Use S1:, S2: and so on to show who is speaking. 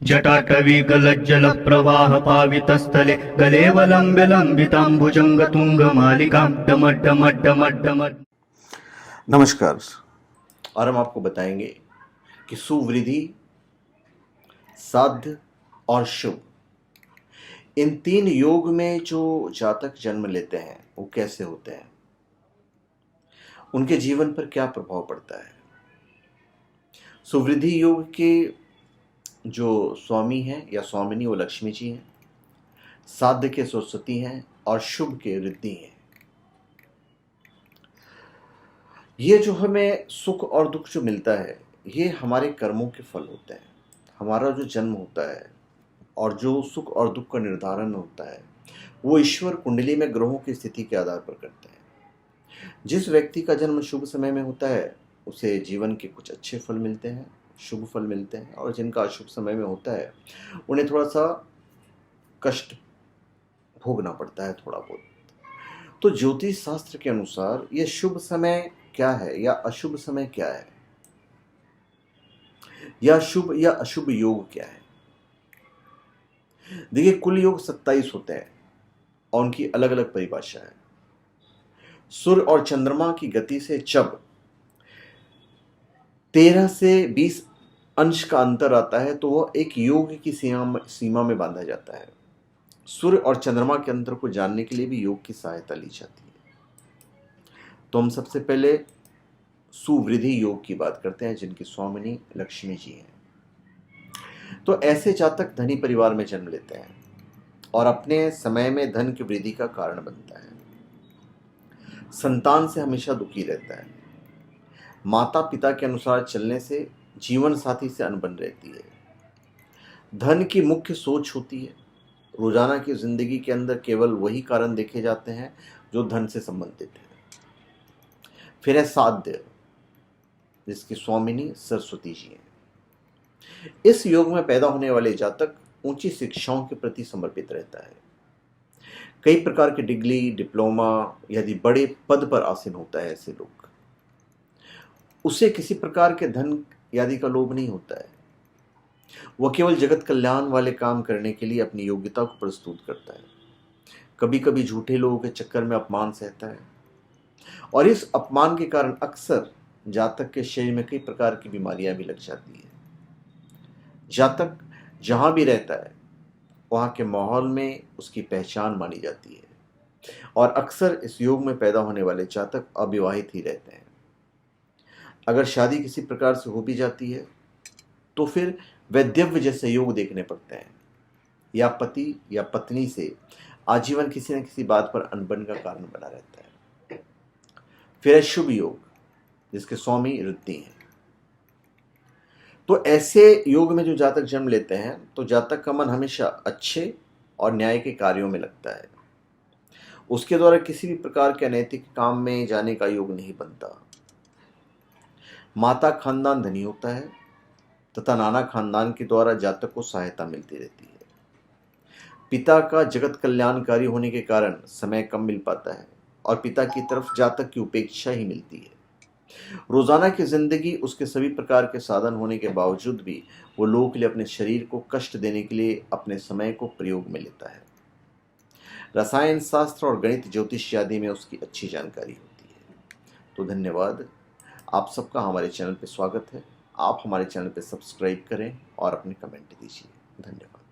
S1: जटाटवी गलज्जल प्रवाह पावितस्थले गलेवलम्ब्य लम्बिताम्बुजंग तुंगमालिकां डमड्डमड्डमड्डमड्।
S2: नमस्कार। और हम आपको बताएंगे कि सुवृद्धि, साध्य और शुभ, इन तीन योग में जो जातक जन्म लेते हैं वो कैसे होते हैं, उनके जीवन पर क्या प्रभाव पड़ता है। सुवृद्धि योग के जो स्वामी हैं या स्वामिनी वो लक्ष्मी जी हैं, साध्य के सरस्वती हैं और शुभ के रिद्धि हैं। ये जो हमें सुख और दुख जो मिलता है ये हमारे कर्मों के फल होते हैं। हमारा जो जन्म होता है और जो सुख और दुख का निर्धारण होता है वो ईश्वर कुंडली में ग्रहों की स्थिति के आधार पर करते हैं। जिस व्यक्ति का जन्म शुभ समय में होता है उसे जीवन के कुछ अच्छे फल मिलते हैं, शुभ फल मिलते हैं, और जिनका अशुभ समय में होता है उन्हें थोड़ा सा कष्ट भोगना पड़ता है, थोड़ा बहुत। तो ज्योतिष शास्त्र के अनुसार यह शुभ समय क्या है या अशुभ समय क्या है, या शुभ या अशुभ योग क्या है। देखिए, कुल योग 27 होते हैं और उनकी अलग अलग परिभाषा है। सूर्य और चंद्रमा की गति से जब 13 से 20 अंश का अंतर आता है तो वह एक योग की सीमा में बांधा जाता है। सूर्य और चंद्रमा के अंतर को जानने के लिए भी योग की सहायता ली जाती है। तो हम सबसे पहले सुवृद्धि योग की बात करते हैं, जिनकी स्वामिनी लक्ष्मी जी हैं। तो ऐसे जातक धनी परिवार में जन्म लेते हैं और अपने समय में धन की वृद्धि का कारण बनता है। संतान से हमेशा दुखी रहता है। माता पिता के अनुसार चलने से जीवन साथी से अनबन रहती है। धन की मुख्य सोच होती है। रोजाना की जिंदगी के अंदर केवल वही कारण देखे जाते हैं जो धन से संबंधित है। फिर है साध्य, जिसकी स्वामिनी सरस्वती जी हैं। इस योग में पैदा होने वाले जातक ऊंची शिक्षाओं के प्रति समर्पित रहता है। कई प्रकार के डिग्री, डिप्लोमा यदि बड़े पद पर आसीन होता है ऐसे लोग, उसे किसी प्रकार के धन आदि का लोभ नहीं होता है। वह केवल जगत कल्याण वाले काम करने के लिए अपनी योग्यता को प्रस्तुत करता है। कभी कभी झूठे लोगों के चक्कर में अपमान सहता है और इस अपमान के कारण अक्सर जातक के शरीर में कई प्रकार की बीमारियां भी लग जाती है। जातक जहां भी रहता है वहां के माहौल में उसकी पहचान मानी जाती है और अक्सर इस योग में पैदा होने वाले जातक अविवाहित ही रहते हैं। अगर शादी किसी प्रकार से हो भी जाती है तो फिर वैधव्य जैसे योग देखने पड़ते हैं, या पति या पत्नी से आजीवन किसी न किसी बात पर अनबन का कारण बना रहता है। फिर है शुभ योग, जिसके स्वामी रिद्धि हैं। तो ऐसे योग में जो जातक जन्म लेते हैं तो जातक का मन हमेशा अच्छे और न्याय के कार्यों में लगता है। उसके द्वारा किसी भी प्रकार के अनैतिक काम में जाने का योग नहीं बनता। माता खानदान धनी होता है तथा नाना खानदान के द्वारा जातक को सहायता मिलती रहती है। पिता का जगत कल्याणकारी होने के कारण समय कम मिल पाता है और पिता की तरफ जातक की उपेक्षा ही मिलती है। रोजाना की जिंदगी उसके सभी प्रकार के साधन होने के बावजूद भी वो लोगों के लिए अपने शरीर को कष्ट देने के लिए अपने समय को प्रयोग में लेता है। रसायन शास्त्र और गणित, ज्योतिष आदि में उसकी अच्छी जानकारी होती है। तो धन्यवाद। आप सबका हमारे चैनल पर स्वागत है। आप हमारे चैनल पर सब्सक्राइब करें और अपने कमेंट दीजिए। धन्यवाद।